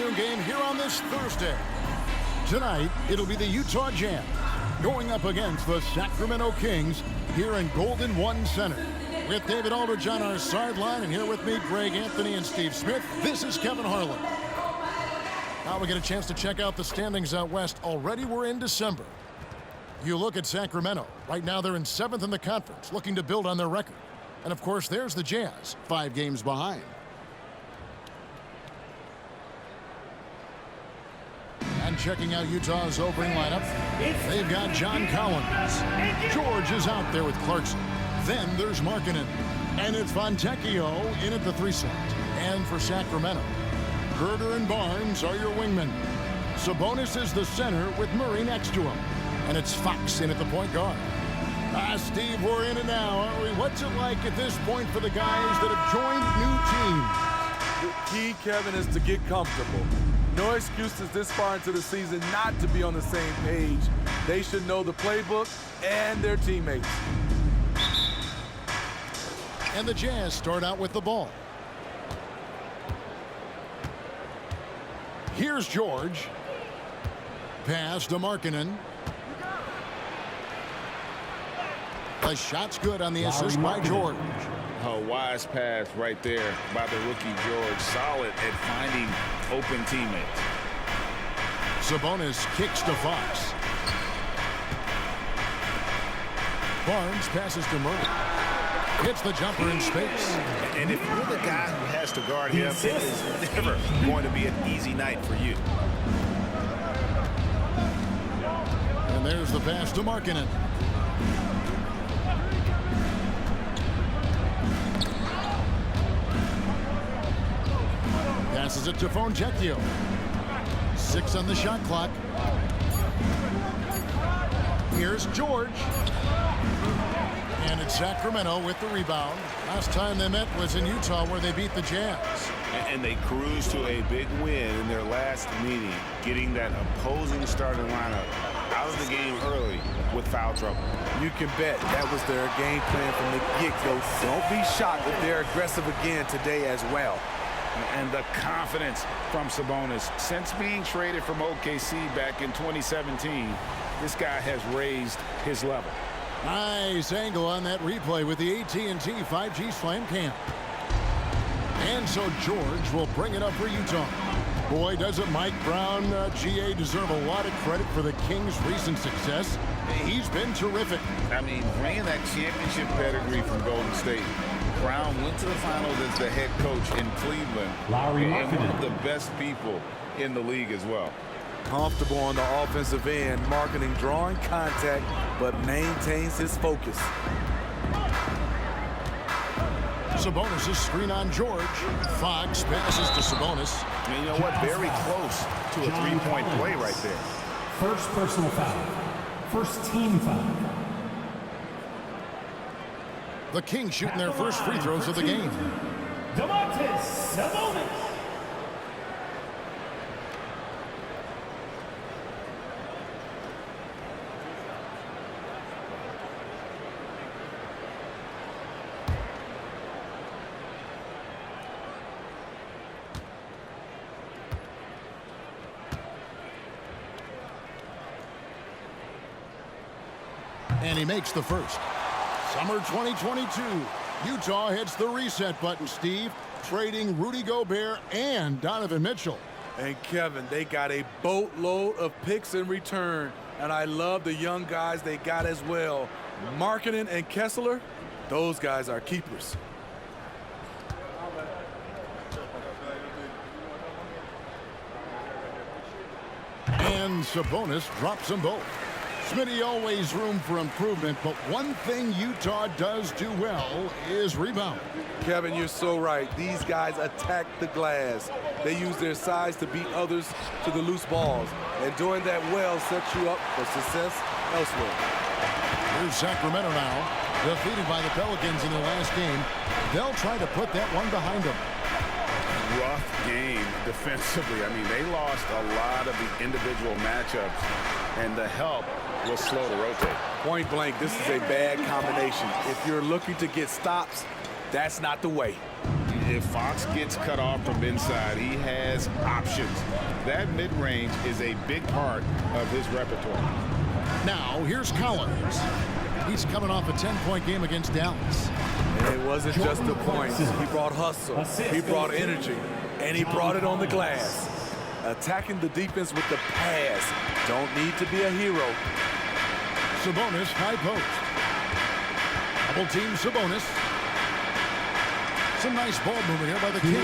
afternoon game here on this Thursday. Tonight, it'll be the Utah Jazz going up against the Sacramento Kings here in Golden One Center. With David Aldridge on our sideline, and here with me, Greg Anthony and Steve Smith, this is Kevin Harlan. Now we get a chance to check out the standings out west. Already we're in December. You look at Sacramento. Right now they're in 7th in the conference, looking to build on their record. And of course, there's the Jazz, 5 games behind. And checking out Utah's opening lineup, they've got John Collins. George is out there with Clarkson. Then there's Markkanen. And it's Fontecchio in at the 3 slot. And for Sacramento, Herter and Barnes are your wingmen. Sabonis is the center with Murray next to him. And it's Fox in at the point guard. Steve, we're in it now, aren't we? What's it like at this point for the guys that have joined new teams? The key, Kevin, is to get comfortable. No excuses this far into the season not to be on the same page. They should know the playbook and their teammates. And the Jazz start out with the ball. Here's George. Pass to Markkanen. The shot's good on the assist by George. A wise pass right there by the rookie George. Solid at finding open teammates. Sabonis kicks to Fox. Barnes passes to Murray. Hits the jumper in space. And if you're the guy who has to guard him, it is never going to be an easy night for you. And there's the pass to Markkanen. Passes it to Fontecchio. 6 on the shot clock. Here's George. And it's Sacramento with the rebound. Last time they met was in Utah, where they beat the Jazz. And they cruised to a big win in their last meeting, getting that opposing starting lineup out of the game early with foul trouble. You can bet that was their game plan from the get-go. Don't be shocked if they're aggressive again today as well. And the confidence from Sabonis. Since being traded from OKC back in 2017, this guy has raised his level. Nice angle on that replay with the AT&T 5G Slam Cam. And so George will bring it up for Utah. Boy, doesn't Mike Brown, GA, deserve a lot of credit for the Kings' recent success. He's been terrific. I mean, bringing that championship pedigree from Golden State. Brown went to the finals as the head coach in Cleveland. And one of the best people in the league as well. Comfortable on the offensive end, Markkanen drawing contact, but maintains his focus. Sabonis' screen on George. Fox passes to Sabonis. And you know what? Very close to a three-point play right there. First personal foul. First team foul. The Kings shooting their first free throws of the game. Sabonis. And he makes the first. Summer 2022. Utah hits the reset button, Steve, trading Rudy Gobert and Donovan Mitchell. And Kevin, they got a boatload of picks in return. And I love the young guys they got as well. Markkanen and Kessler, those guys are keepers. And Sabonis drops them both. Smitty, always room for improvement, but one thing Utah does do well is rebound. Kevin, you're so right. These guys attack the glass. They use their size to beat others to the loose balls. And doing that well sets you up for success elsewhere. Here's Sacramento now, defeated by the Pelicans in their last game. They'll try to put that one behind them. Rough game defensively. I mean, they lost a lot of the individual matchups, and the help was slow to rotate. Point blank, this is a bad combination. If you're looking to get stops, that's not the way. if Fox gets cut off from inside, he has options. That mid-range is a big part of his repertoire. Now, here's Collins. He's coming off a 10-point game against Dallas. And it wasn't just the points. He brought hustle, he brought energy, and he brought it on the glass. Attacking the defense with the pass. Don't need to be a hero. Sabonis, high post. Double team Sabonis. Some nice ball movement here by the Kings.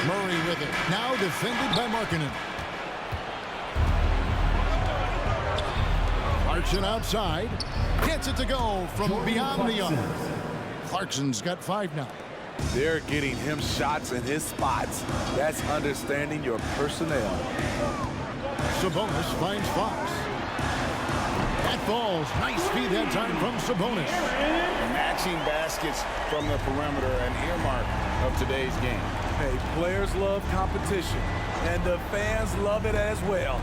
Murray with it. Now defended by Markkanen. Clarkson outside. Gets it to go from beyond the arc. Clarkson's got 5 now. They're getting him shots in his spots. That's understanding your personnel. Sabonis finds Fox. That falls. Nice feed that time from Sabonis. Matching baskets from the perimeter, an earmark of today's game. Hey, players love competition, and the fans love it as well.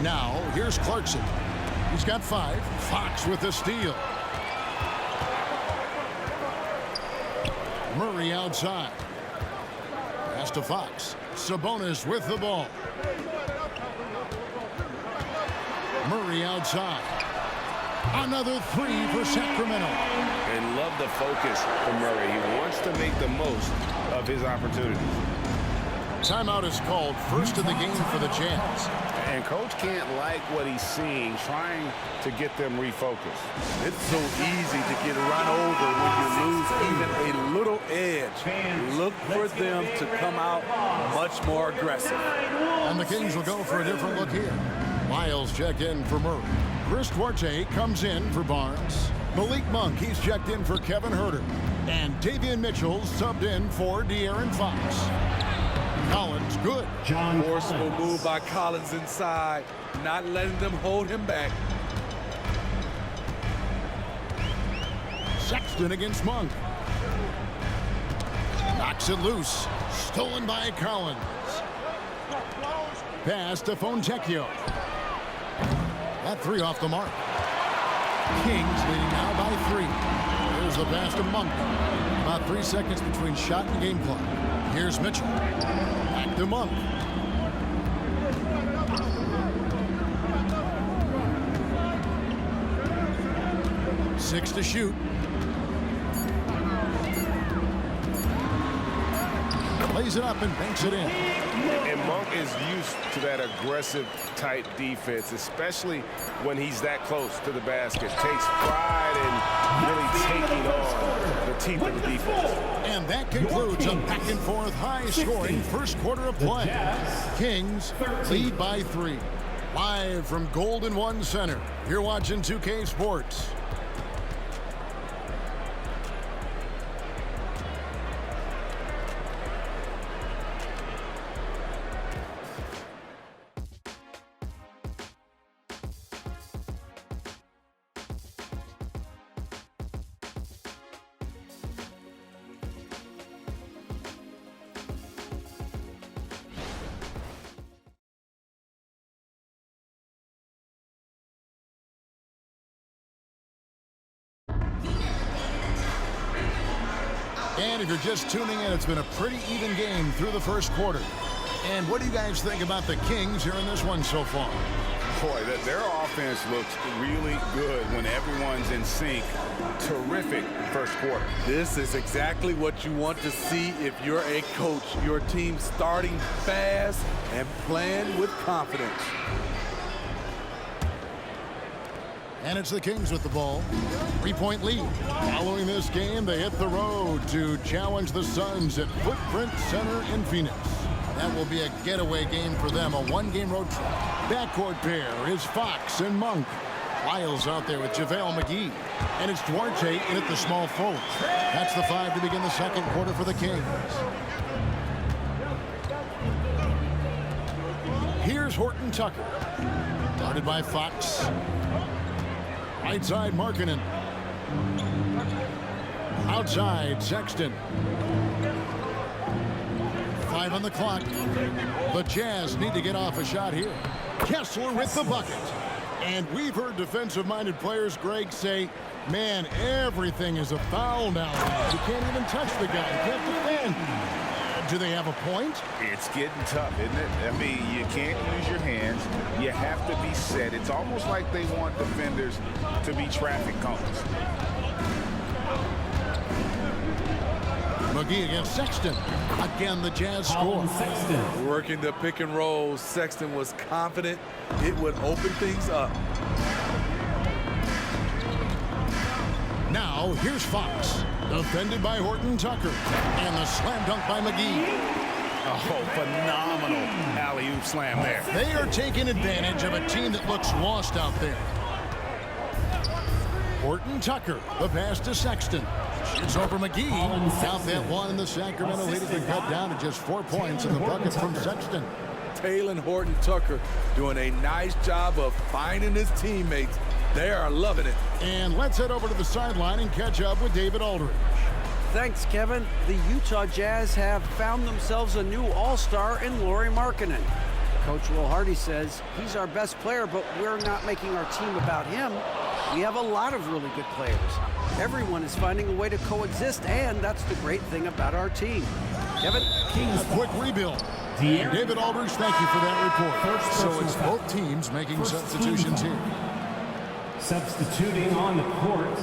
Now, here's Clarkson. He's got 5. Fox with the steal. Murray outside. Pass to Fox. Sabonis with the ball. Murray outside. Another 3 for Sacramento. And love the focus from Murray. He wants to make the most of his opportunities. Timeout is called. First of the game for the Jazz. And coach can't like what he's seeing, trying to get them refocused. It's so easy to get run over when you lose even a little edge. Look for them to come out much more aggressive. And the Kings will go for a different look here. Miles check in for Murray. Chris Duarte comes in for Barnes. Malik Monk, he's checked in for Kevin Huerter. And Davion Mitchell subbed in for De'Aaron Fox. Collins, good. Forceful move by Collins inside, not letting them hold him back. Sexton against Monk. Knocks it loose. Stolen by Collins. Pass to Fontecchio. That 3 off the mark. Kings leading now by 3. Here's the pass to Monk. About 3 seconds between shot and game clock. Here's Mitchell. Back to Monk. Six to shoot. Plays it up and banks it in. And Monk is used to that aggressive type defense, especially when he's that close to the basket. Takes pride in really taking on the teeth of the defense. And that concludes a back and forth high-scoring first quarter of play. Kings lead by 3. Live from Golden One Center, you're watching 2K Sports. And if you're just tuning in, it's been a pretty even game through the first quarter. And what do you guys think about the Kings here in this one so far? Boy, their offense looks really good when everyone's in sync. Terrific first quarter. This is exactly what you want to see if you're a coach. Your team starting fast and playing with confidence. And it's the Kings with the ball. 3-point lead. Following this game, they hit the road to challenge the Suns at Footprint Center in Phoenix. That will be a getaway game for them, a 1-game road trip. Backcourt pair is Fox and Monk. Lyles out there with JaVale McGee. And it's Duarte in at the small forward. That's the 5 to begin the second quarter for the Kings. Here's Horton Tucker. Guarded by Fox. Right side, Markkanen. Outside, Sexton. 5 on the clock. The Jazz need to get off a shot here. Kessler with the bucket. And we've heard defensive-minded players, Greg, say, man, everything is a foul now. You can't even touch the guy. You can't defend. Do they have a point? It's getting tough, isn't it? I mean, you can't use your hands. You have to be set. It's almost like they want defenders to be traffic cones. McGee against Sexton. Again, the Jazz score. Sexton. Working the pick and roll, Sexton was confident it would open things up. Now, here's Fox. Defended by Horton Tucker. And the slam dunk by McGee. Oh, phenomenal alley-oop slam there. They are taking advantage of a team that looks lost out there. Horton Tucker, the pass to Sexton. It's over McGee. Count that one, and the Sacramento lead has been cut down to just 4 points in the bucket from Sexton. Taylor Horton Tucker doing a nice job of finding his teammates. They are loving it. And let's head over to the sideline and catch up with David Aldridge. Thanks, Kevin. The Utah Jazz have found themselves a new all-star in Lauri Markkanen. Coach Will Hardy says he's our best player, but we're not making our team about him. We have a lot of really good players. Everyone is finding a way to coexist, and that's the great thing about our team. Kevin? A quick rebuild. David Aldridge, thank you for that report. So it's both teams making substitutions here. Substituting on the court.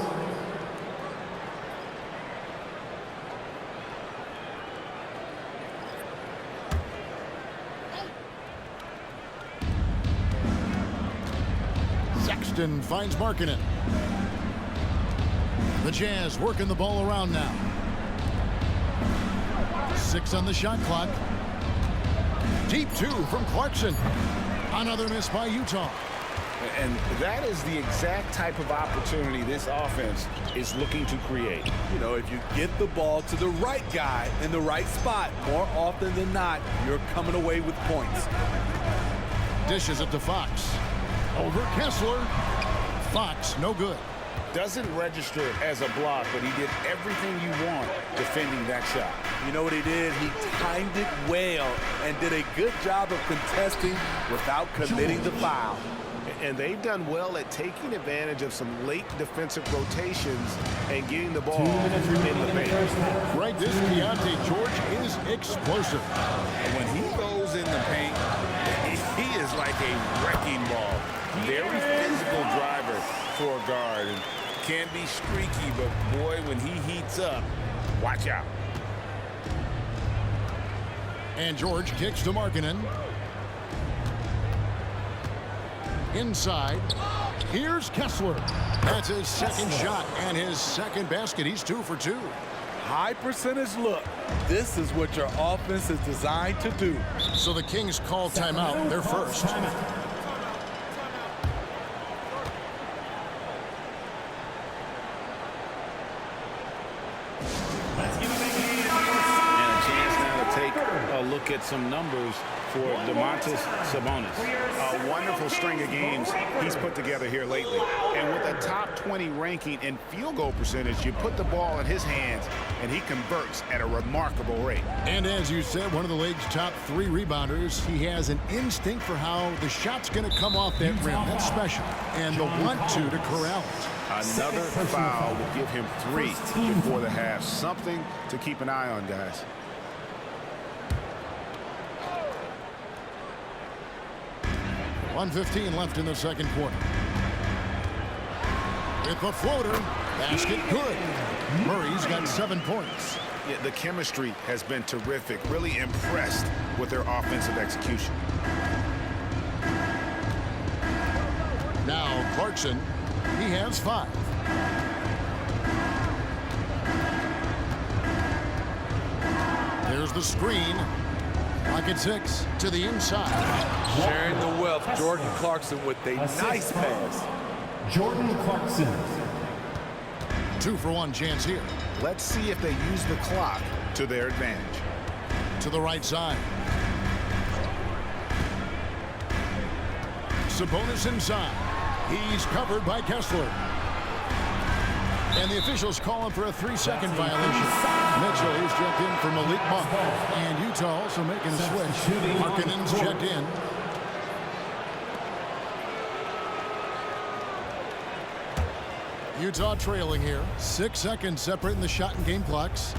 Sexton finds Markkanen. The Jazz working the ball around now. 6 on the shot clock. Deep 2 from Clarkson. Another miss by Utah. And that is the exact type of opportunity this offense is looking to create. You know, if you get the ball to the right guy in the right spot, more often than not, you're coming away with points. Dishes it to Fox. Over Kessler. Fox, no good. Doesn't register as a block, but he did everything you want defending that shot. You know what he did? He timed it well and did a good job of contesting without committing the foul. And they've done well at taking advantage of some late defensive rotations and getting the ball in the paint. Right, this Keontae George is explosive. And when he goes in the paint, he is like a wrecking ball. Very physical driver for a guard. And can be streaky, but boy, when he heats up, watch out. And George kicks to Markkanen. Inside. Here's Kessler. That's his second shot and his second basket. He's 2 for 2. High percentage look. This is what your offense is designed to do. So the Kings call timeout. They're first. And a chance now to take a look at some numbers for Domantas Sabonis. A wonderful string of games he's put together here lately. And with a top 20 ranking in field goal percentage, you put the ball in his hands and he converts at a remarkable rate. And as you said, one of the league's top 3 rebounders. He has an instinct for how the shot's going to come off that rim. That's special. And the want to corral it. Another foul will give him 3 before the half. Something to keep an eye on, guys. .115 left in the second quarter. With the floater, basket good. Murray's got 7 points. Yeah, the chemistry has been terrific. Really impressed with their offensive execution. Now Clarkson, he has 5. There's the screen. Pocket 6 to the inside. Sharing the wealth, Jordan Clarkson with a nice pass. Jordan Clarkson. 2 for 1 chance here. Let's see if they use the clock to their advantage. To the right side. Sabonis inside. He's covered by Kessler. And the officials calling for a 3-second violation. Mitchell is checked in for Malik Monk. And Utah also making a switch. Markkanen's checked in. Utah trailing here. 6 seconds separating the shot and game clocks.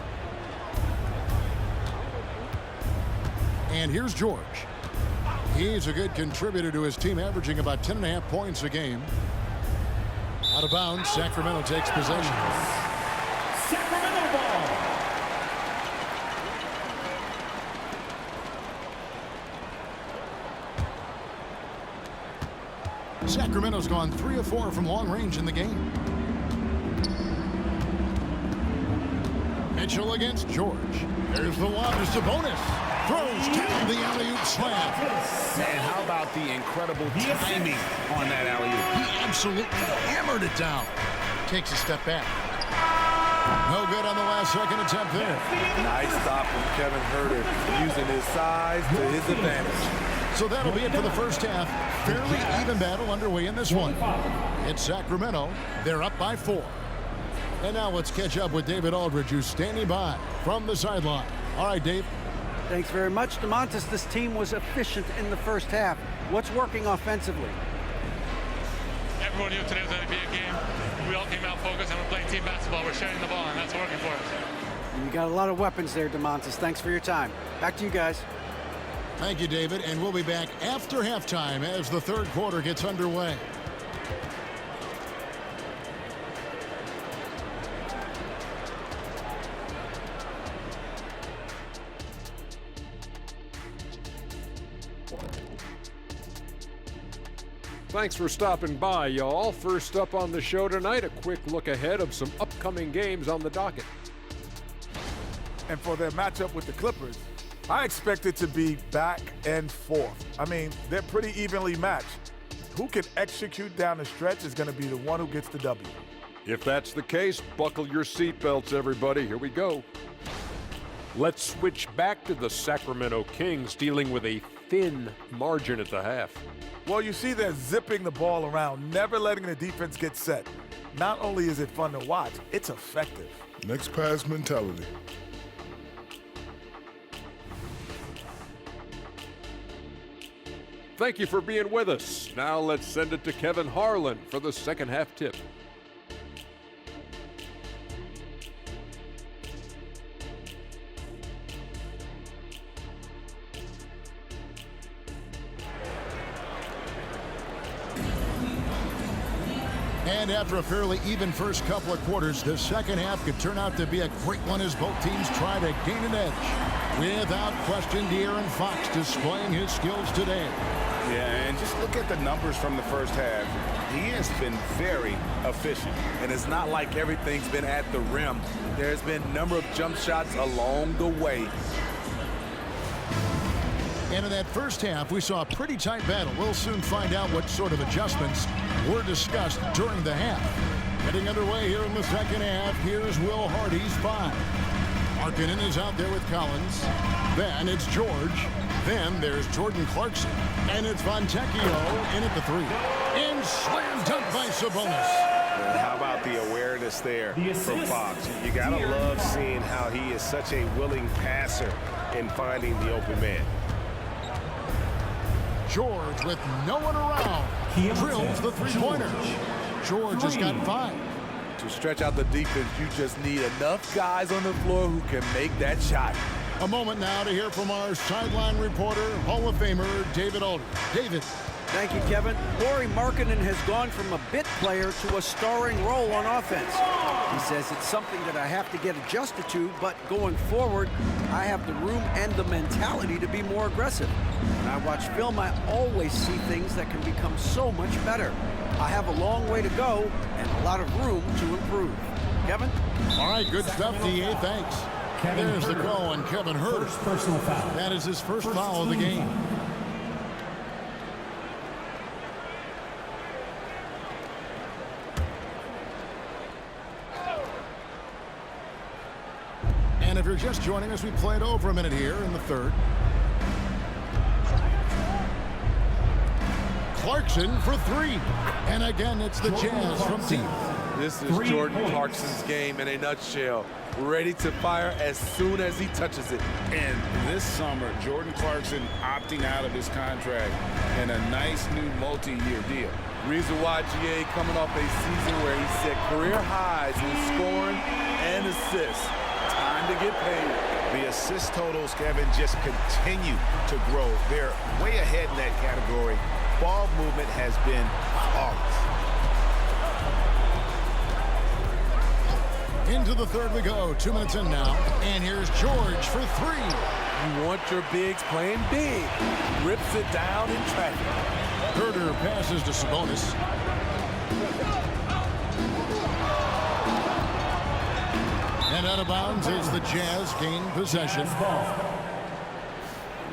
And here's George. He's a good contributor to his team, averaging about 10.5 points a game. Out of bounds, Sacramento takes possession. Sacramento ball. Sacramento's gone 3 of 4 from long range in the game. Mitchell against George. There's the lob to Sabonis. Throws down the alley-oop slam. Man, how about the incredible timing on that alley-oop? He absolutely hammered it down. Takes a step back. No good on the last second attempt there. Nice stop from Kevin Herter, using his size to his advantage. So that'll be it for the first half. Fairly even battle underway in this one. It's Sacramento. They're up by 4. And now let's catch up with David Aldridge, who's standing by from the sideline. All right, Dave. Thanks very much, DeMontis. This team was efficient in the first half. What's working offensively? Everyone knew today was going to be a game. We all came out focused and we're playing team basketball. We're sharing the ball, and that's working for us. You got a lot of weapons there, DeMontis. Thanks for your time. Back to you guys. Thank you, David. And we'll be back after halftime as the third quarter gets underway. Thanks for stopping by, y'all. First up on the show tonight, a quick look ahead of some upcoming games on the docket. And for their matchup with the Clippers, I expect it to be back and forth. I mean, they're pretty evenly matched. Who can execute down the stretch is going to be the one who gets the W. If that's the case, buckle your seatbelts, everybody. Here we go. Let's switch back to the Sacramento Kings, dealing with a thin margin at the half. Well, you see they're zipping the ball around, never letting the defense get set. Not only is it fun to watch, it's effective. Next pass mentality. Thank you for being with us. Now let's send it to Kevin Harlan for the second half tip. And after a fairly even first couple of quarters, the second half could turn out to be a great one as both teams try to gain an edge. Without question, De'Aaron Fox displaying his skills today. Yeah, and just look at the numbers from the first half. He has been very efficient. And it's not like everything's been at the rim. There's been a number of jump shots along the way. And in that first half, we saw a pretty tight battle. We'll soon find out what sort of adjustments were discussed during the half. Getting underway here in the second half, here's Will Hardy's 5. Markkanen is out there with Collins. Then it's George. Then there's Jordan Clarkson. And it's Fontecchio in at the 3. And slam dunk by Sabonis. How about the awareness there from Fox? You got to love seeing how he is such a willing passer in finding the open man. George with no one around. Drills the three-pointer. George has got 5. To stretch out the defense, you just need enough guys on the floor who can make that shot. A moment now to hear from our sideline reporter, Hall of Famer David Aldridge. David. Thank you, Kevin. Lauri Markkanen has gone from a bit player to a starring role on offense. He says it's something that I have to get adjusted to, but going forward, I have the room and the mentality to be more aggressive. When I watch film, I always see things that can become so much better. I have a long way to go and a lot of room to improve. Kevin? All right, good stuff, D.A. Thanks. There's the call on Kevin Herter. First personal foul. That is his first foul of the game. And if you're just joining us, we played over a minute here in the third. Clarkson for 3. And again, it's the Jazz from deep. This is Jordan Clarkson's game in a nutshell. Ready to fire as soon as he touches it. And this summer, Jordan Clarkson opting out of his contract and a nice new multi-year deal. Reason why GA coming off a season where he set career highs in scoring and assists. Time to get paid. The assist totals, Kevin, just continue to grow. They're way ahead in that category. Ball movement has been flawless. Into the third we go. 2 minutes in now. And here's George for three. You want your bigs playing big. Rips it down in traffic. Herter passes to Sabonis. And out of bounds as the Jazz gain possession.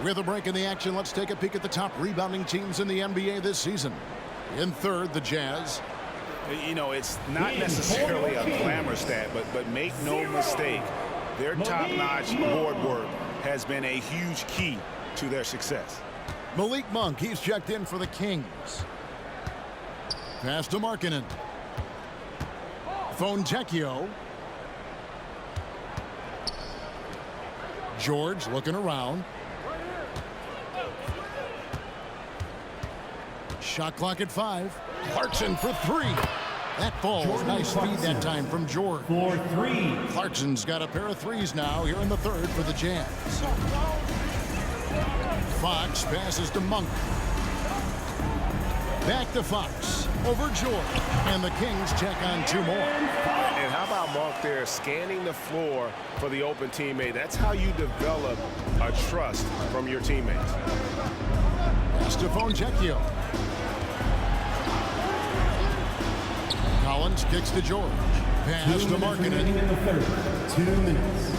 With a break in the action, let's take a peek at the top rebounding teams in the NBA this season. In third, the Jazz. You know, it's not necessarily a glamour stat, but make no mistake, their top-notch board work has been a huge key to their success. Malik Monk, he's checked in for the Kings. Pass to Markkanen. Fontecchio. George looking around. Shot clock at 5. Clarkson for three. That falls. Jordan Nice Clarkson feed that time from George. For three. Clarkson's got a pair of threes now here in the third for the Jazz. Fox passes to Monk. Back to Fox. Over George. And the Kings check on two more. And how about Monk there scanning the floor for the open teammate? That's how you develop a trust from your teammates. Pass to Fontecchio. Collins kicks to George. Pass to Markkanen. In the third. 2 minutes.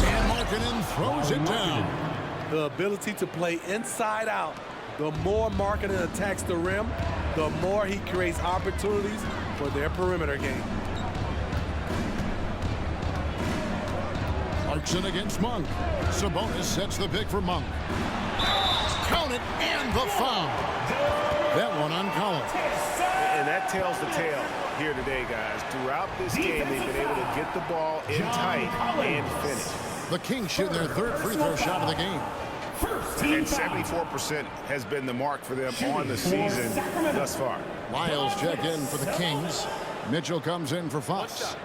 And Markkanen throws it down. The ability to play inside out. The more Markkanen attacks the rim, the more he creates opportunities for their perimeter game. Clarkson against Monk. Sabonis sets the pick for Monk. Count it, and the foul. That one on Collins. And that tells the tale here today, guys. Throughout this game, they've been able to get the ball in tight and finish. The Kings shooting their third free throw shot of the game. And 74% has been the mark for them on the season thus far. Lyles check in for the Kings. Mitchell comes in for Fox.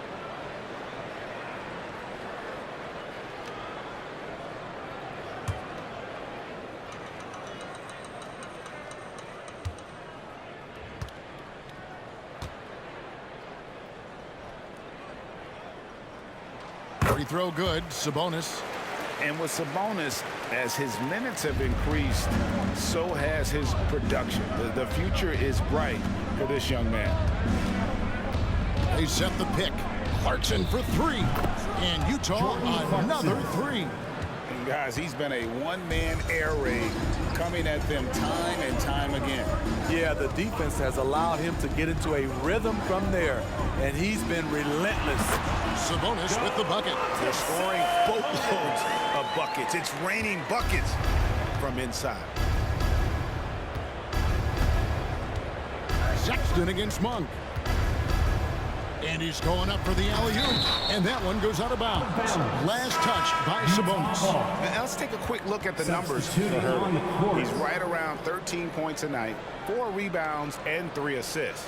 Free throw good. Sabonis. And with Sabonis, as his minutes have increased, so has his production. The future is bright for this young man. They set the pick. Clarkson for three. And Utah another three. And guys, he's been a one-man air raid coming at them time and time again. Yeah, the defense has allowed him to get into a rhythm from there, and he's been relentless. Sabonis with the bucket. They're scoring boatloads of buckets. It's raining buckets from inside. Sexton against Monk. And he's going up for the alley-oop. And that one goes out of bounds. Last touch by Sabonis. Now let's take a quick look at the numbers for her. He's right around 13 points a night, 4 rebounds, and 3 assists.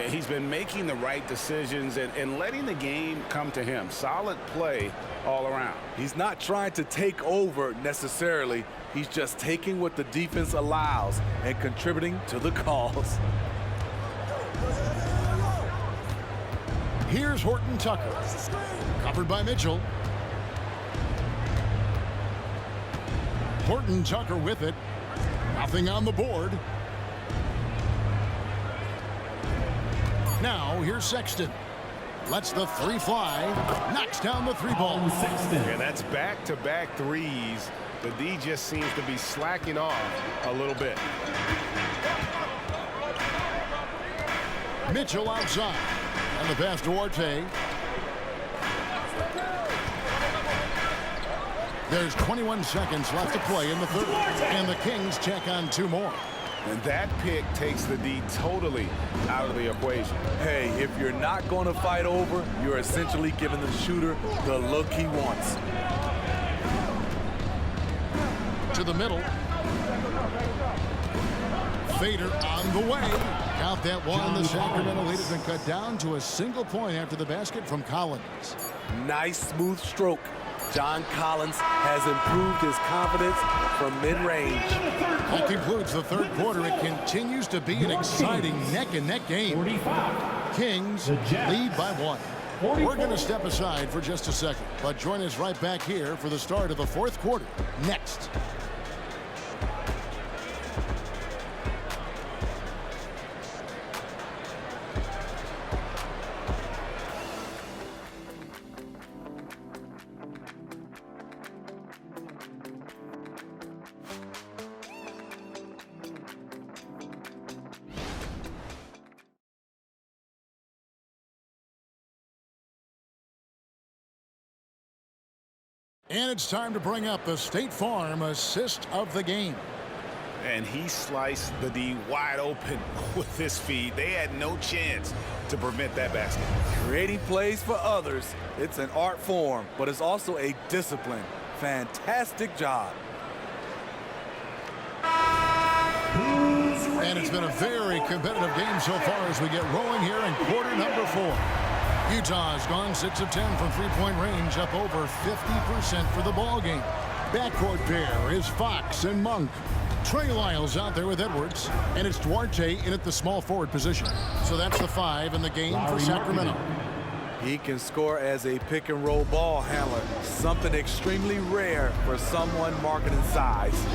He's been making the right decisions and letting the game come to him. Solid play all around. He's not trying to take over necessarily. He's just taking what the defense allows and contributing to the cause. Here's Horton Tucker. Covered by Mitchell. Horton Tucker with it. Nothing on the board. Now here's Sexton. Lets the three fly. Knocks down the three ball. And that's back-to-back threes. The D just seems to be slacking off a little bit. Mitchell outside. And the pass to Duarte. There's 21 seconds left to play in the third. And the Kings check on 2 more. And that pick takes the D totally out of the equation. Hey, if you're not going to fight over, you're essentially giving the shooter the look he wants. To the middle. Fader on the way. Count that one. The Sacramento lead has been cut down to a single point after the basket from Collins. Nice, smooth stroke. John Collins has improved his confidence from mid-range. That concludes the third quarter. It continues to be an exciting neck-and-neck game. 45. Kings lead by 1. We're going to step aside for just a second, but join us right back here for the start of the fourth quarter next. And it's time to bring up the State Farm assist of the game. And he sliced the D wide open with this feed. They had no chance to prevent that basket. Creating plays for others, it's an art form, but it's also a discipline. Fantastic job. And it's been a very competitive game so far as we get rolling here in quarter number 4. Utah's gone 6 of 10 from three-point range, up over 50% for the ball game. Backcourt pair is Fox and Monk. Trey Lyles out there with Edwards, and it's Duarte in at the small forward position. So that's the 5 in the game for Sacramento. He can score as a pick-and-roll ball handler, something extremely rare for someone marketing size.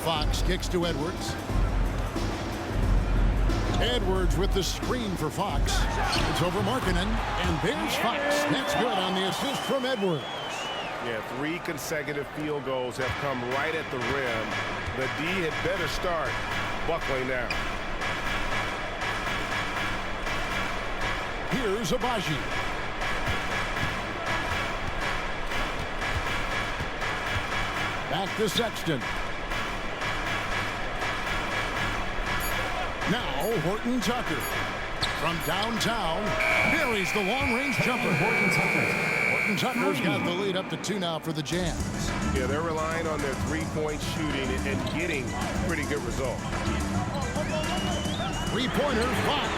Fox kicks to Edwards. Edwards with the screen for Fox. It's over Markkanen, and there's Fox. That's good on the assist from Edwards. Yeah, 3 consecutive field goals have come right at the rim. The D had better start buckling down. Here's Abaji. Back to Sexton. Now Horton Tucker from downtown buries the long-range jumper. Horton Tucker's got the lead up to 2 now for the Jazz. Yeah, they're relying on their three-point shooting and getting pretty good results. Three-pointer, Fox.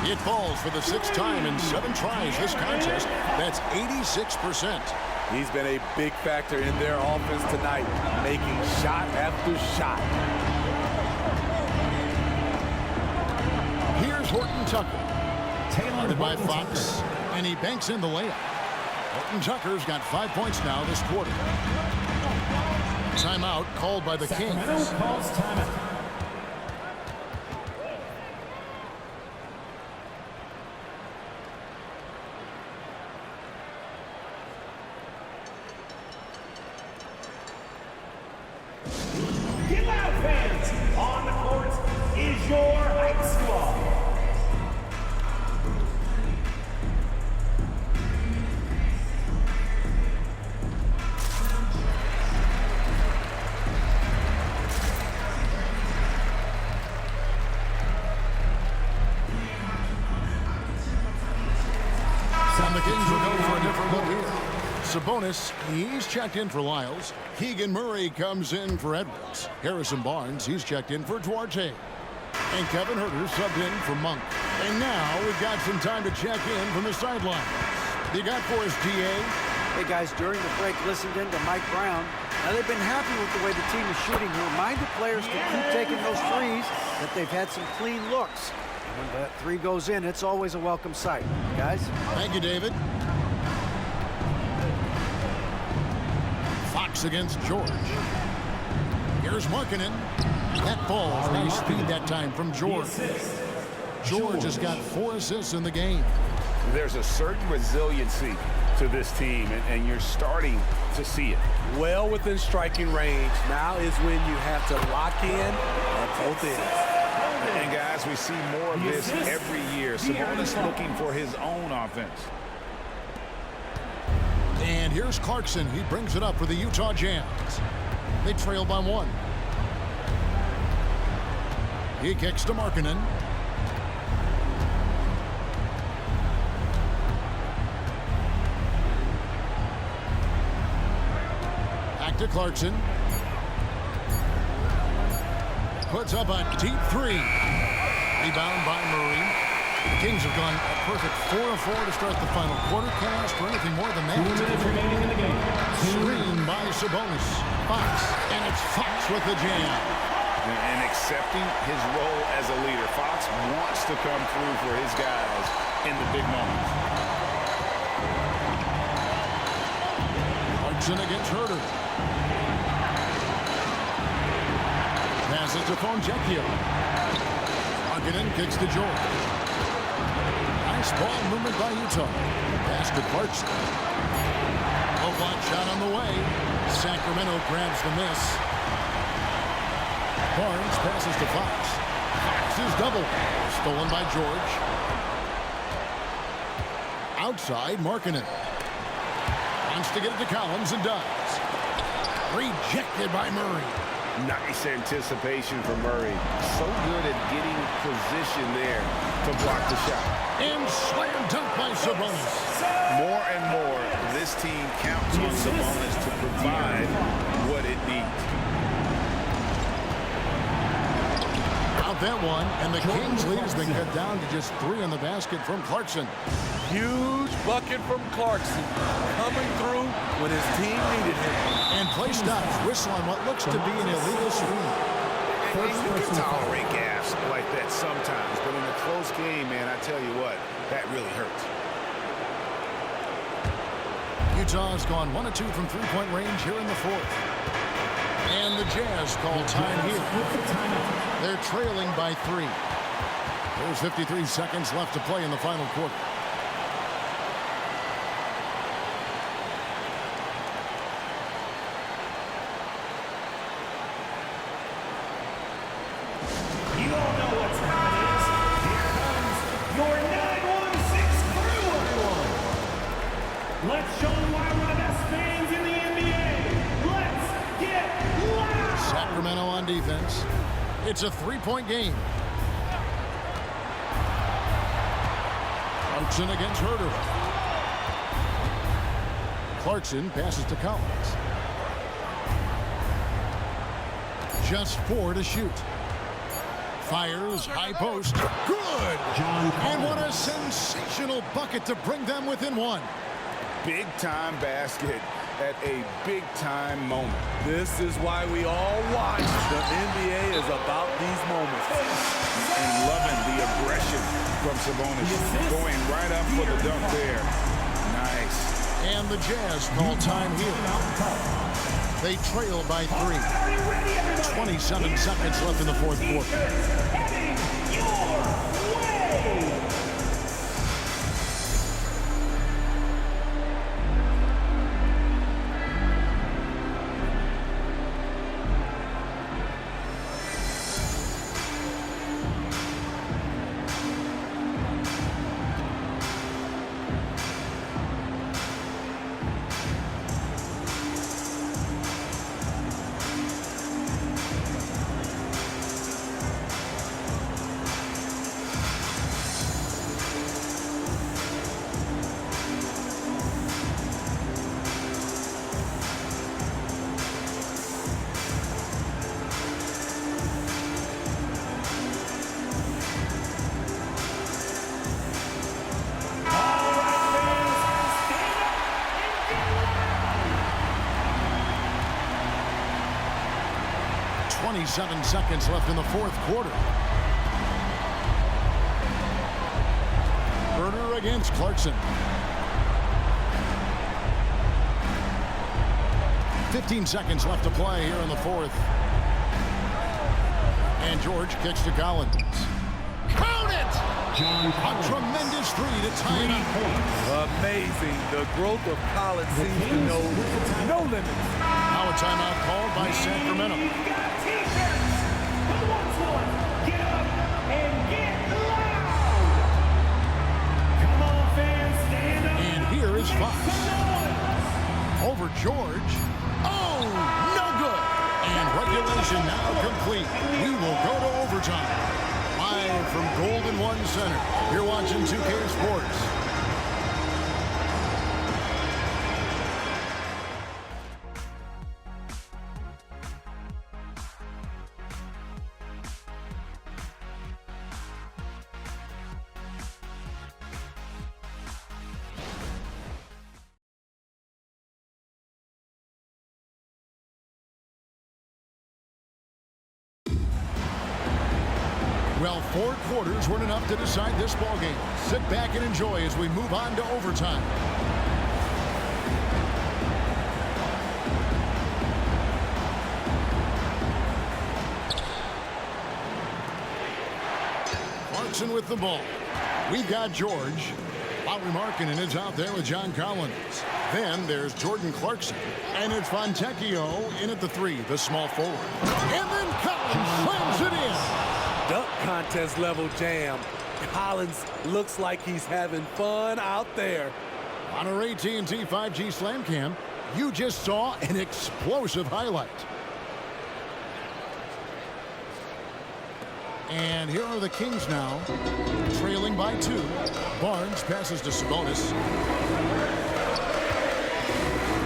It falls for the 6th time in 7 tries this contest. That's 86%. He's been a big factor in their offense tonight, making shot after shot. Here's Horton Tucker. Guarded by Fox, and he banks in the layup. Horton Tucker's got 5 points now this quarter. Timeout called by the Kings. Sacramento calls timeout. Get loud, fans! On the court is your hype squad. And the Kings will go for a different look here. Sabonis, he's checked in for Lyles. Keegan Murray comes in for Edwards. Harrison Barnes, he's checked in for Duarte. And Kevin Huerter subbed in for Monk. And now we've got some time to check in from the sideline. You got for us, DA? Hey guys, during the break, listened in to Mike Brown. Now they've been happy with the way the team is shooting. He reminded players to keep taking those threes, that they've had some clean looks. When that 3 goes in, it's always a welcome sight. Guys? Thank you, David. Fox against George. Here's Markkanen. That falls. Nice speed that time from George. George has got 4 assists in the game. There's a certain resiliency to this team, and you're starting to see it. Well within striking range. Now is when you have to lock in at both ends. And guys, we see more of this every year. Sabonis looking for his own offense. And here's Clarkson. He brings it up for the Utah Jazz. They trail by 1. He kicks to Markkanen. Back to Clarkson. Puts up a deep three. Rebound by Murray. The Kings have gone a perfect 4-4 to start the final quarter. Can't ask for anything more than that. 2 minutes remaining in the game. Screen by Sabonis. Fox. And it's Fox with the jam. And accepting his role as a leader. Fox wants to come through for his guys in the big moments. Clarkson against Herter. Passes to Fonjecchio. Markkanen kicks to George. Nice ball movement by Utah. Pass to Clarkson. Low block shot on the way. Sacramento grabs the miss. Barnes passes to Fox. Fox is double. Stolen by George. Outside, Markkanen. Wants to get it to Collins and does. Rejected by Murray. Nice anticipation for Murray. So good at getting position there to block the shot. And slam dunk by Sabonis. More and more, this team counts on Sabonis to provide what it needs. Out that one, and the Kings lead has been cut down to just 3 in the basket from Clarkson. Huge bucket from Clarkson, coming through when his team needed him. And play stops. Whistle on what looks to be an illegal screen. You can tolerate gas like that sometimes, but in a close game, man, I tell you what, that really hurts. Utah has gone 1 of 2 from three-point range here in the fourth. And the Jazz call time here. They're trailing by 3. There's 53 seconds left to play in the final quarter. You all know what time it is. Here comes your 916 crew, everyone. Let's show them why we're the best fans in the NBA. Let's get loud. Sacramento on defense. It's a 3-point game. Clarkson against Herter. Clarkson passes to Collins. Just 4 to shoot. Fires, high post. Good! And what a sensational bucket to bring them within 1. Big-time basket at a big-time moment. This is why we all watch. The NBA is about these moments. And loving the aggression from Sabonis. Going right up for the dunk there. Nice. And the Jazz call time here. They trail by 3. 27 seconds left in the fourth quarter. Heading your way. All right, fans, stand up and get loud. 27 seconds left in the fourth quarter. Herter against Clarkson. 15 seconds left to play here in the fourth. And George kicks to Collins. Count it! A tremendous 3 to tie it up. Amazing. The growth of Collins seems to know no limits. Now a timeout called by Sacramento. We've got t-shirts. Who wants one? Get up and get loud. Come on, fans, stand up. And here is Fox. Some noise. Over George. Oh, no good. And regulation now complete. We will go to overtime. live from Golden One Center. You're watching 2K Sports. Well, 4 quarters weren't enough to decide this ballgame. Sit back and enjoy as we move on to overtime. Clarkson with the ball. We've got George. Larry Markkinen is out there with John Collins. Then there's Jordan Clarkson. And it's Fontecchio in at the 3, the small forward. And then Collins slams it in. Dunk contest level jam. Collins looks like he's having fun out there. On our AT&T 5G Slam Cam, you just saw an explosive highlight. And here are the Kings now, trailing by 2. Barnes passes to Sabonis.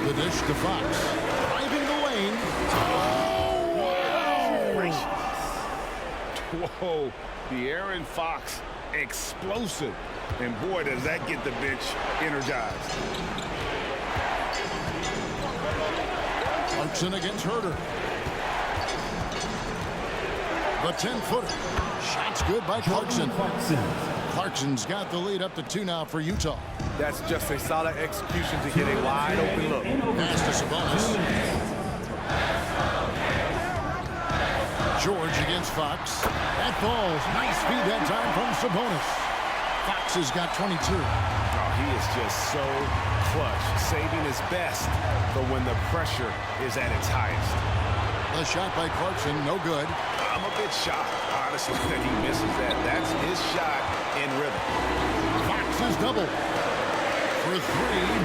The dish to Fox. Driving the lane. Oh, wow! Whoa, the Aaron Fox, explosive. And boy, does that get the bench energized. Clarkson against Herter. The 10-footer. Shot's good by Clarkson. Clarkson's got the lead up to 2 now for Utah. That's just a solid execution to get a wide open look. Pass to Sabonis. George against Fox. That falls. Nice feed that time from Sabonis. Fox has got 22. Oh, he is just so clutch, saving his best for when the pressure is at its highest. The shot by Clarkson, no good. I'm a bit shocked, honestly, that he misses that. That's his shot in rhythm. Fox is double. For 3,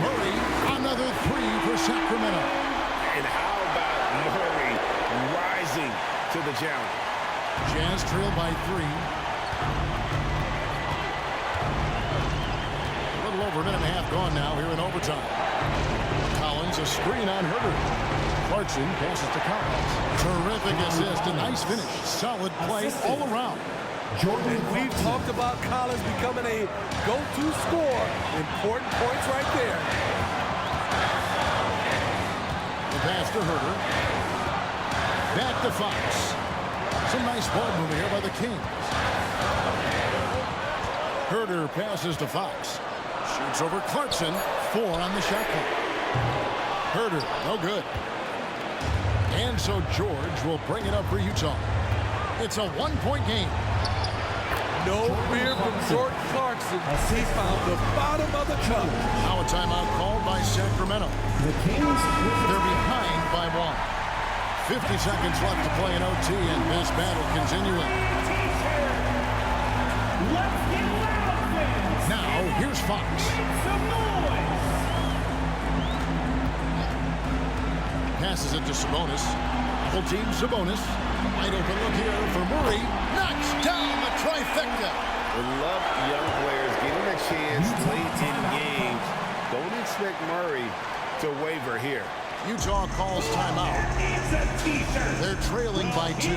Murray. Another 3 for Sacramento. And how about Murray rising to the challenge? Jazz trail by 3. A little over a minute and a half gone now here in overtime. Collins, a screen on Herter. Clarkson passes to Collins. Terrific assist, a nice finish. Solid play all around. And we've talked about Collins becoming a go-to scorer. Important points right there. The pass to Herter. Back to Fox. Some nice ball movement here by the Kings. Herter passes to Fox. Shoots over Clarkson. 4 on the shot clock. Herter, no good. And so George will bring it up for Utah. It's a 1-point game. No fear from Jordan Clarkson. He found the bottom of the cup. Now a timeout called by Sacramento. They're behind by 1. 50 seconds left to play in OT, and this battle continuing. Now, here's Fox. Passes it to Sabonis. Double team Sabonis. Wide open look here for Murray. Knocks down the trifecta. We love young players getting a chance late in games. Don't expect Murray to waver here. Utah calls timeout. They're trailing by 2.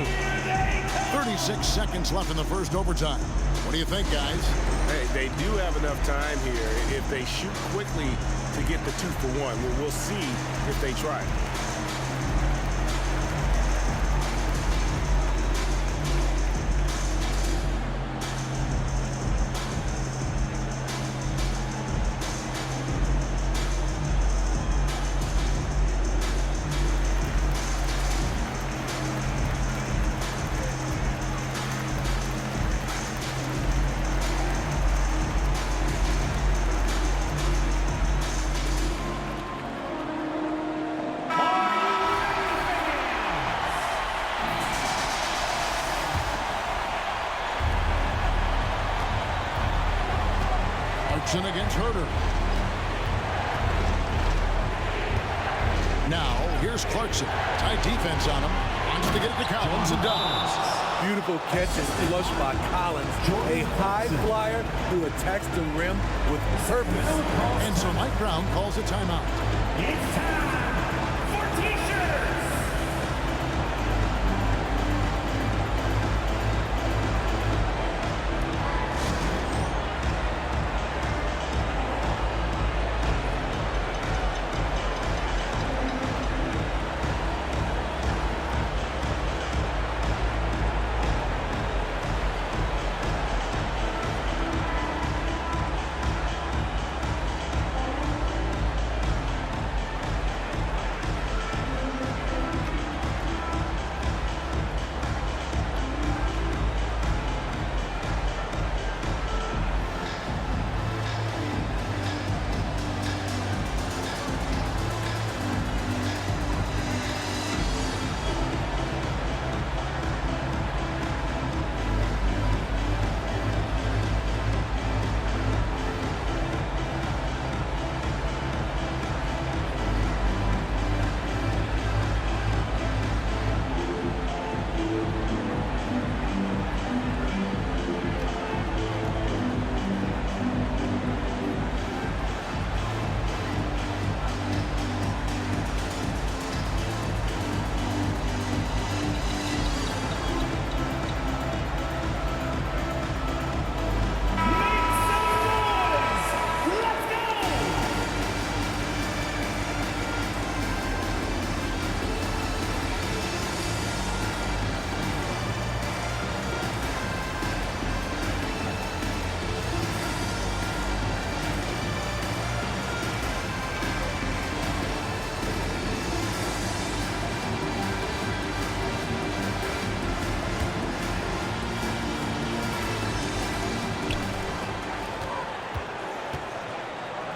36 seconds left in the first overtime. What do you think, guys? Hey, they do have enough time here if they shoot quickly to get the 2 for 1. We'll see if they try. Against Herter. Now, here's Clarkson. Tight defense on him. chance to get it to Collins and does. Beautiful catch and flush by Collins. A high flyer who attacks the rim with purpose. And so Mike Brown calls a timeout. It's time for T-shirts.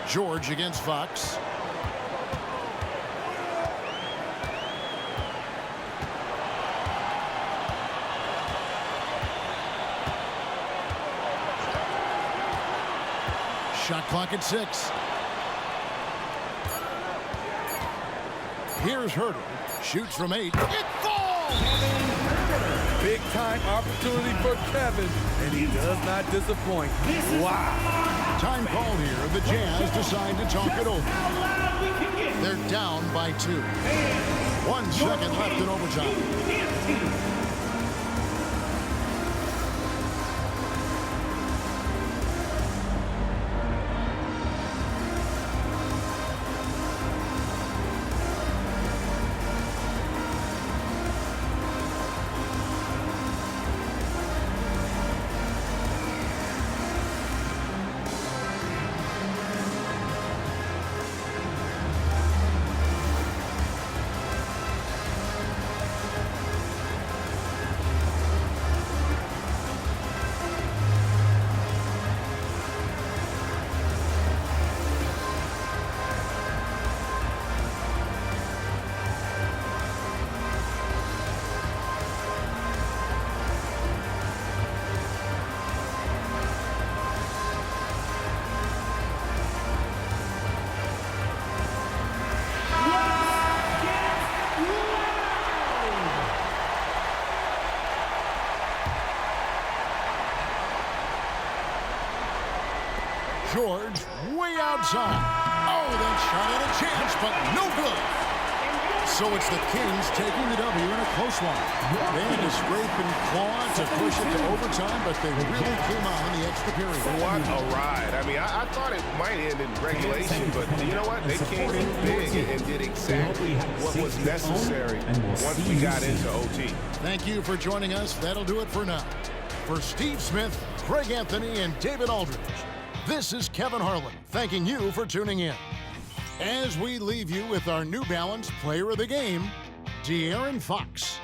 George against Fox. Shot clock at 6. Here's Herter. Shoots from 8. It falls! Big time opportunity for Kevin, and he does not disappoint. Wow. Time called here. The Jazz decide to talk it over. They're down by 2. 1 second left in overtime. George way outside. Oh, that shot had a chance, but no good. So it's the Kings taking the W in a close one. They had to scrape and claw to push it to overtime, but they really came out in the extra period. What a ride. I mean, I thought it might end in regulation, but you know what? They came in big and did exactly what was necessary once we got into OT. Thank you for joining us. That'll do it for now. For Steve Smith, Craig Anthony, and David Aldridge, this is Kevin Harlan thanking you for tuning in. As we leave you with our New Balance Player of the Game, De'Aaron Fox.